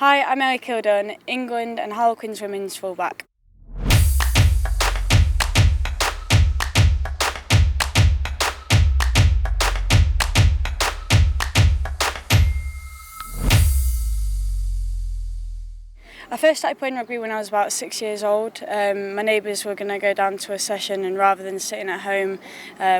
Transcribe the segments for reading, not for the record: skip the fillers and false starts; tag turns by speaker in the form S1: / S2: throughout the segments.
S1: Hi, I'm Ellie Kildunne, England and Harlequins Women's fullback. I first started playing rugby when I was about 6 years old. My neighbours were going to go down to a session, and rather than sitting at home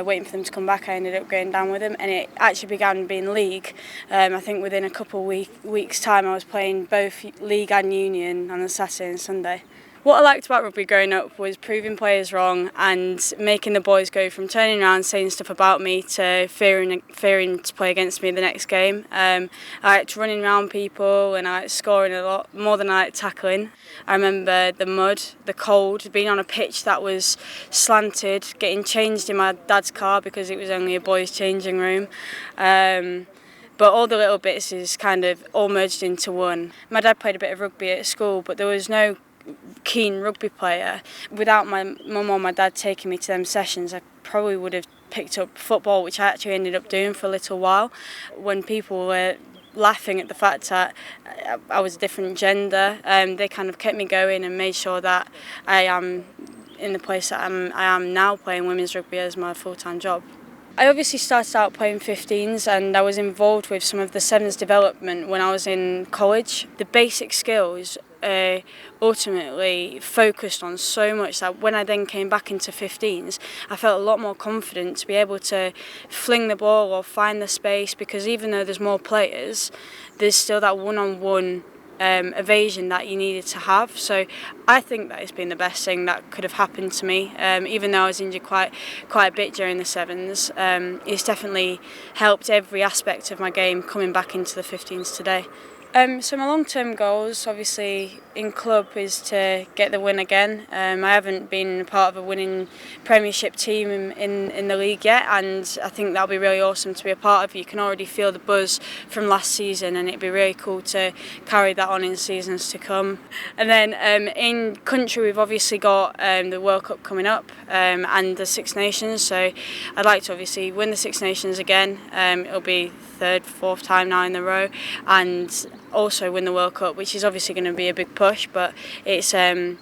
S1: waiting for them to come back, I ended up going down with them, and it actually began being league. I think within a couple of weeks' time I was playing both league and union on a Saturday and Sunday. What I liked about rugby growing up was proving players wrong and making the boys go from turning around saying stuff about me to fearing to play against me the next game. I liked running around people and I liked scoring a lot more than I liked tackling. I remember the mud, the cold, being on a pitch that was slanted, getting changed in my dad's car because it was only a boys' changing room. But all the little bits is kind of all merged into one. My dad played a bit of rugby at school, but there was no keen rugby player. Without my mum or my dad taking me to them sessions, I probably would have picked up football, which I actually ended up doing for a little while. When people were laughing at the fact that I was a different gender, they kind of kept me going and made sure that I am in the place that I am now, playing women's rugby as my full-time job. I obviously started out playing 15s and I was involved with some of the sevens development when I was in college. The basic skills ultimately focused on so much that when I then came back into 15s, I felt a lot more confident to be able to fling the ball or find the space, because even though there's more players, there's still that one-on-one evasion that you needed to have. So I think that it's been the best thing that could have happened to me. Even though I was injured quite a bit during the sevens, it's definitely helped every aspect of my game coming back into the 15s today. So my long-term goals, obviously, in club is to get the win again. I haven't been a part of a winning Premiership team in the league yet, and I think that'll be really awesome to be a part of. You can already feel the buzz from last season, and it'd be really cool to carry that on in seasons to come. And then in country, we've obviously got the World Cup coming up and the Six Nations. So I'd like to obviously win the Six Nations again. It'll be third, fourth time now in a row, and also win the World Cup, which is obviously going to be a big push, but it's a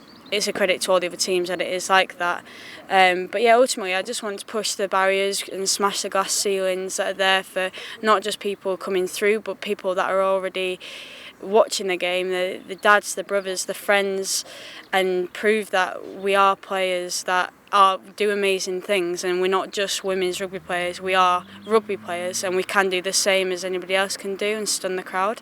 S1: credit to all the other teams that it is like that. But yeah, ultimately I just want to push the barriers and smash the glass ceilings that are there for not just people coming through, but people that are already watching the game, the dads, the brothers, the friends, and prove that we are players that do amazing things, and we're not just women's rugby players, we are rugby players, and we can do the same as anybody else can do and stun the crowd.